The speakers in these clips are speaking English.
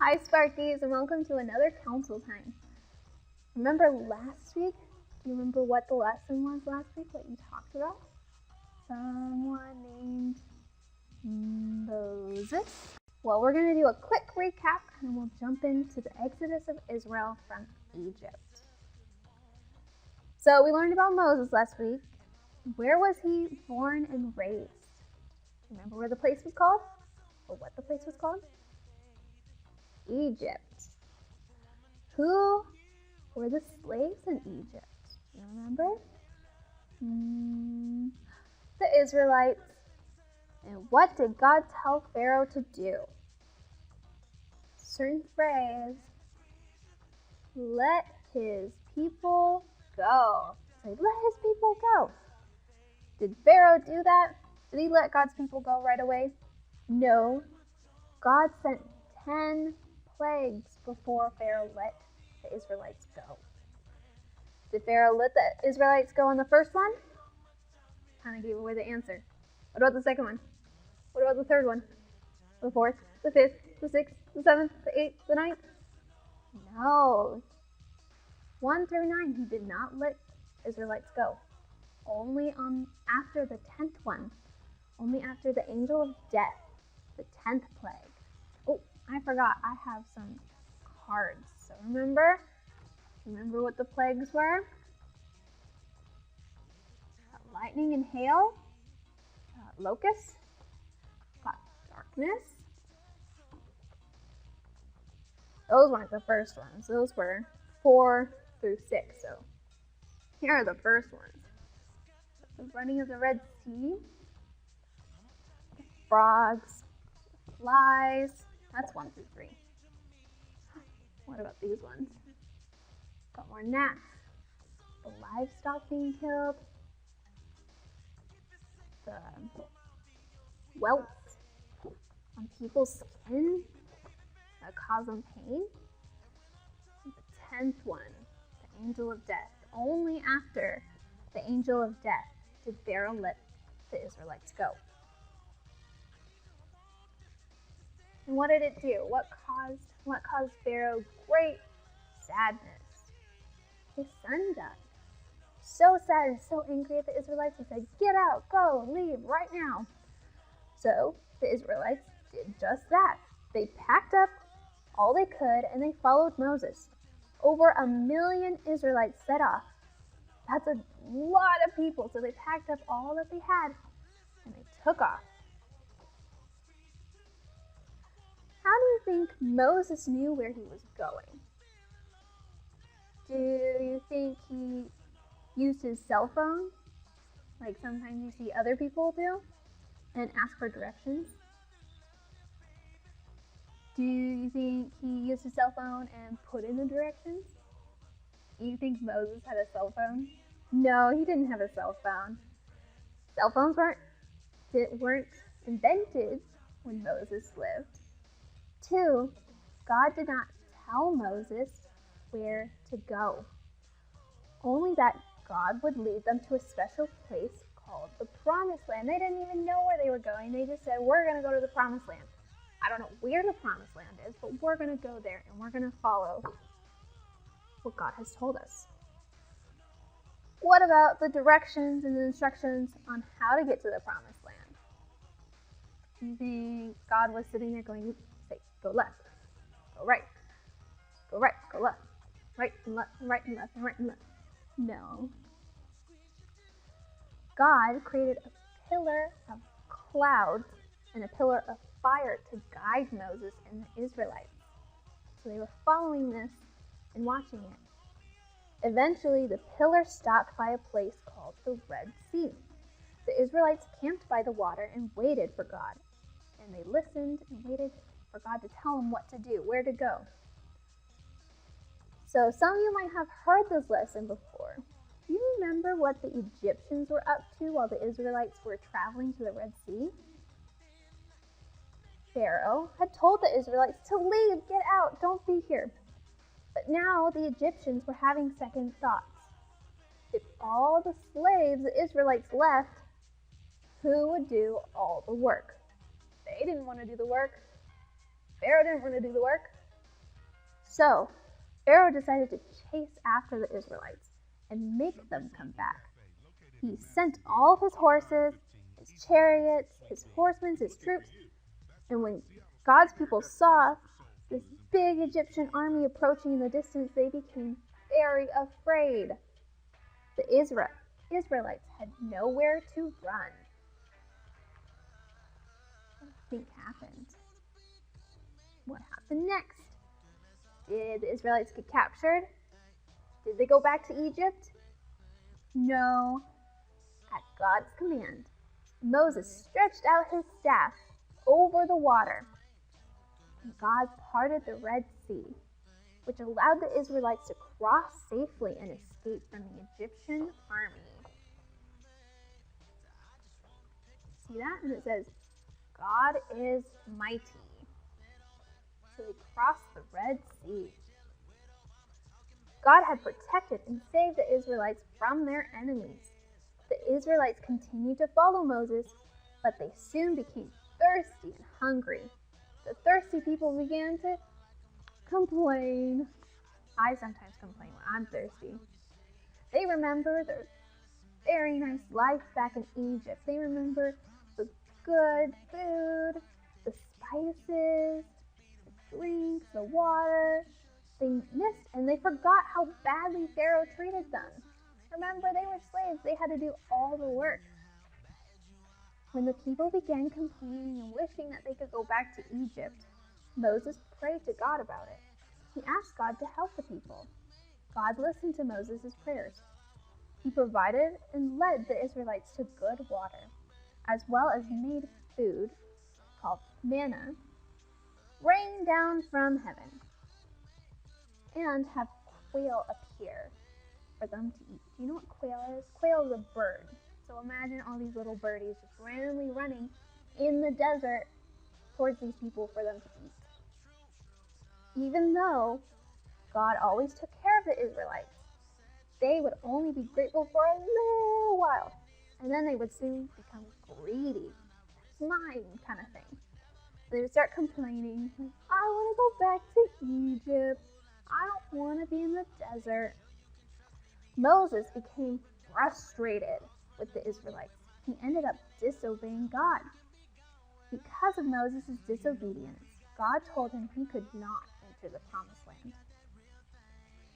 Hi Sparkies, and welcome to another council time. Remember last week? Do you remember what the lesson was last week, what you talked about? Someone named Moses. Well, we're going to do a quick recap and then we'll jump into the exodus of Israel from Egypt. So we learned about Moses last week. Where was he born and raised? Remember where the place was called? Or what the place was called? Egypt. Who were the slaves in Egypt? Do you remember? The Israelites. And what did God tell Pharaoh to do? Certain phrase, let his people go. Say, let his people go. Did Pharaoh do that? Did he let God's people go right away? No. God sent 10 plagues before Pharaoh let the Israelites go. Did Pharaoh let the Israelites go on the first one? Kind of gave away the answer. What about the second one? What about the third one? The fourth, the fifth, the sixth, the seventh, the eighth, the ninth? No. 1 through 9, he did not let Israelites go. Only after the 10th one. Only after the angel of death, the 10th plague. Oh, I forgot. I have some cards. So remember what the plagues were? Lightning and hail, locusts, darkness. Those weren't the first ones. Those were 4 through 6. So here are the first ones. The running of the Red Sea, the frogs, the flies. That's 1 through 3. What about these ones? Got more gnats. The livestock being killed. The welts on people's skin that cause them pain. The 10th one, the angel of death. Only after the angel of death did Pharaoh let the Israelites go. And what did it do? What caused Pharaoh great sadness? His son died. So sad and so angry at the Israelites, he said, "Get out, go, leave right now." So the Israelites did just that. They packed up all they could and they followed Moses. Over 1 million Israelites set off. That's a lot of people. So they packed up all that they had and they took off. How do you think Moses knew where he was going? Do you think he used his cell phone, like sometimes you see other people do, and ask for directions? Do you think he used his cell phone and put in the directions? Do you think Moses had a cell phone? No, he didn't have a cell phone. Cell phones weren't invented when Moses lived. 2, God did not tell Moses where to go. Only that God would lead them to a special place called the Promised Land. They didn't even know where they were going. They just said, we're going to go to the Promised Land. I don't know where the Promised Land is, but we're going to go there and we're going to follow what God has told us. What about the directions and the instructions on how to get to the Promised Land? Do you think God was sitting there going, say, go left, go right, go right, go left, right and left, and right and left, and right and left? No. God created a pillar of clouds and a pillar of fire to guide Moses and the Israelites. So they were following this and watching it. Eventually, the pillar stopped by a place called the Red Sea. The Israelites camped by the water and waited for God. And they listened and waited for God to tell them what to do, where to go. So some of you might have heard this lesson before. Do you remember what the Egyptians were up to while the Israelites were traveling to the Red Sea? Pharaoh had told the Israelites to leave, get out, don't be here. But now the Egyptians were having second thoughts. If all the slaves the Israelites left, who would do all the work? They didn't want to do the work. Pharaoh didn't want to do the work. So Pharaoh decided to chase after the Israelites and make them come back. He sent all of his horses, his chariots, his horsemen, his troops, and when God's people saw this big Egyptian army approaching in the distance, they became very afraid. The Israelites had nowhere to run. What do you think happened? What happened next? Did the Israelites get captured? Did they go back to Egypt? No. At God's command, Moses stretched out his staff over the water, and God parted the Red Sea, which allowed the Israelites to cross safely and escape from the Egyptian army. See that? And it says, God is mighty. So they crossed the Red Sea. God had protected and saved the Israelites from their enemies. The Israelites continued to follow Moses, but they soon became thirsty and hungry. The thirsty people began to complain. I sometimes complain when I'm thirsty. They remember their very nice life back in Egypt. They remember the good food, the spices, the drinks, the water. They missed and they forgot how badly Pharaoh treated them. Remember, they were slaves. They had to do all the work. When the people began complaining and wishing that they could go back to Egypt, Moses prayed to God about it. He asked God to help the people. God listened to Moses' prayers. He provided and led the Israelites to good water, as well as made food, called manna, rain down from heaven, and have quail appear for them to eat. Do you know what quail is? Quail is a bird. So imagine all these little birdies just randomly running in the desert towards these people for them to eat. Even though God always took care of the Israelites, they would only be grateful for a little while, and then they would soon become greedy. It's mine kind of thing. They would start complaining, like, I want to go back to Egypt. I don't want to be in the desert. Moses became frustrated with the Israelites. He ended up disobeying God. Because of Moses' disobedience, God told him he could not enter the promised land.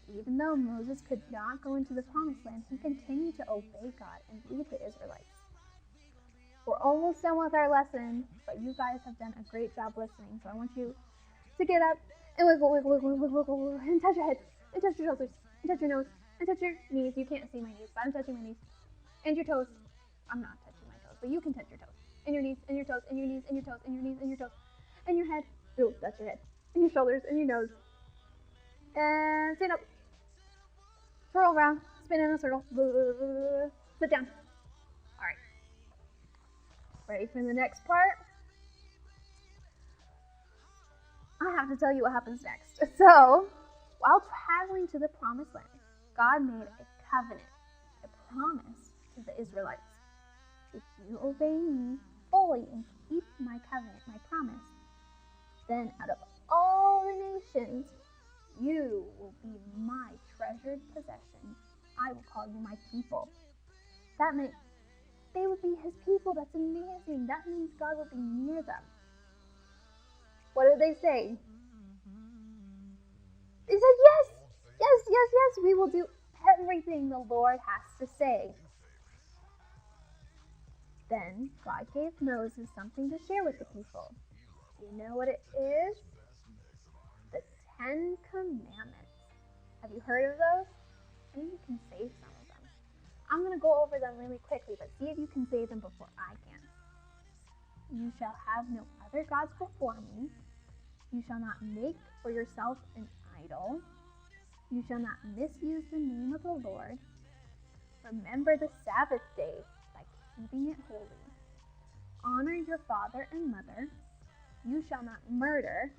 Even though Moses could not go into the promised land, he continued to obey God and lead the Israelites. We're almost done with our lesson, but you guys have done a great job listening, so I want you to get up and wiggle, wiggle, wiggle, wiggle, wiggle, wiggle, and touch your head, and touch your shoulders, and touch your nose, and touch your knees. You can't see my knees, but I'm touching my knees. And your toes. I'm not touching my toes, but you can touch your toes. And your knees, and your toes, and your knees, and your toes, and your knees, and your toes. And your head. Ooh, that's your head. And your shoulders, and your nose. And stand up. Twirl around. Spin in a circle. Sit down. Alright. Ready for the next part? I have to tell you what happens next. So, while traveling to the promised land, God made a covenant, a promise to the Israelites. If you obey me fully and keep my covenant, my promise, then out of all the nations, you will be my treasured possession. I will call you my people. That meant they would be his people. That's amazing. That means God will be near them. What did they say? They said, yes, yes, yes, yes, we will do everything the Lord has to say. Then God gave Moses something to share with the people. Do you know what it is? The 10 Commandments. Have you heard of those? Maybe you can say some of them. I'm going to go over them really quickly, but see if you can say them before I can. You shall have no other gods before me. You shall not make for yourself an idol. You shall not misuse the name of the Lord. Remember the Sabbath day by keeping it holy. Honor your father and mother. You shall not murder.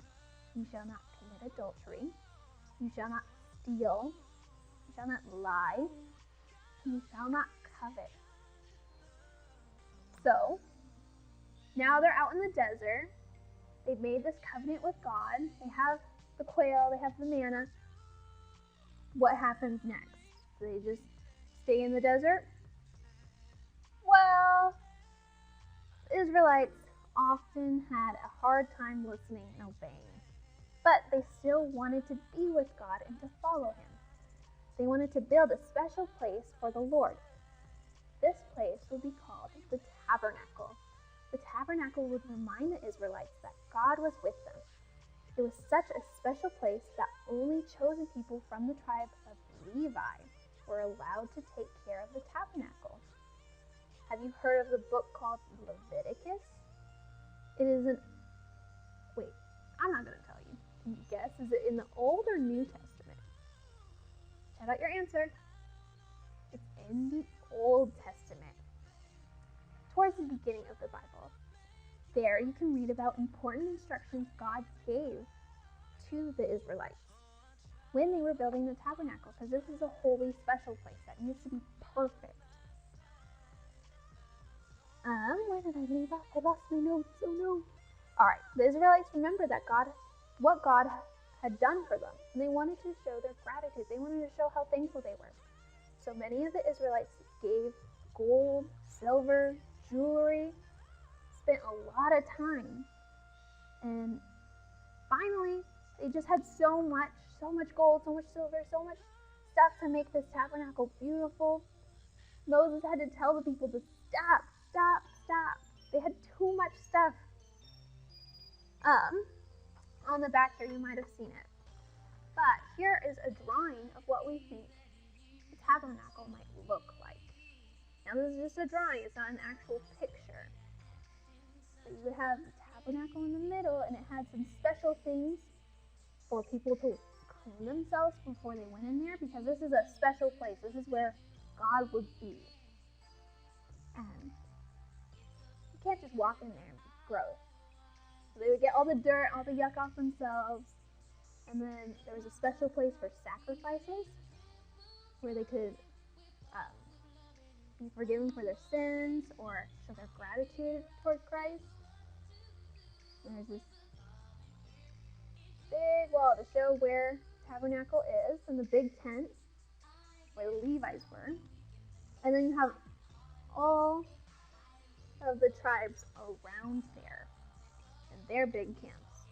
You shall not commit adultery. You shall not steal. You shall not lie. You shall not covet. So, now they're out in the desert. They've made this covenant with God. They have the quail, they have the manna. What happens next? Do they just stay in the desert? Well, the Israelites often had a hard time listening and obeying, but they still wanted to be with God and to follow Him. They wanted to build a special place for the Lord. This place would be called the tabernacle. The tabernacle would remind the Israelites that God was with them. It was such a special place that only chosen people from the tribe of Levi were allowed to take care of the tabernacle. Have you heard of the book called Leviticus? It is wait, I'm not going to tell you. Can you guess? Is it in the Old or New Testament? Shout out your answer. It's in the Old Testament, towards the beginning of the Bible. There you can read about important instructions God gave to the Israelites when they were building the tabernacle, because this is a holy, special place that needs to be perfect. Where did I leave off? I lost my notes. Oh no. Alright, the Israelites remembered that what God had done for them, and they wanted to show their gratitude. They wanted to show how thankful they were. So many of the Israelites gave gold, silver, jewelry, spent a lot of time, and finally they just had so much gold, so much silver, so much stuff to make this tabernacle beautiful. Moses had to tell the people to stop. They had too much stuff. On the back here you might have seen it, but here is a drawing of what we think the tabernacle might look like. Now this is just a drawing, it's not an actual picture. So you would have the tabernacle in the middle, and it had some special things for people to clean themselves before they went in there, because this is a special place. This is where God would be. And you can't just walk in there and be gross. So they would get all the dirt, all the yuck off themselves. And then there was a special place for sacrifices, where they could be forgiven for their sins or show their gratitude toward Christ. And there's this big wall to show where tabernacle is, and the big tent where the Levites were. And then you have all of the tribes around there and their big camps.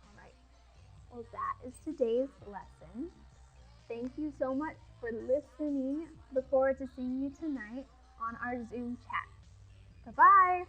Alright, well that is today's lesson. Thank you so much for listening. Look forward to seeing you tonight on our Zoom chat. Bye-bye!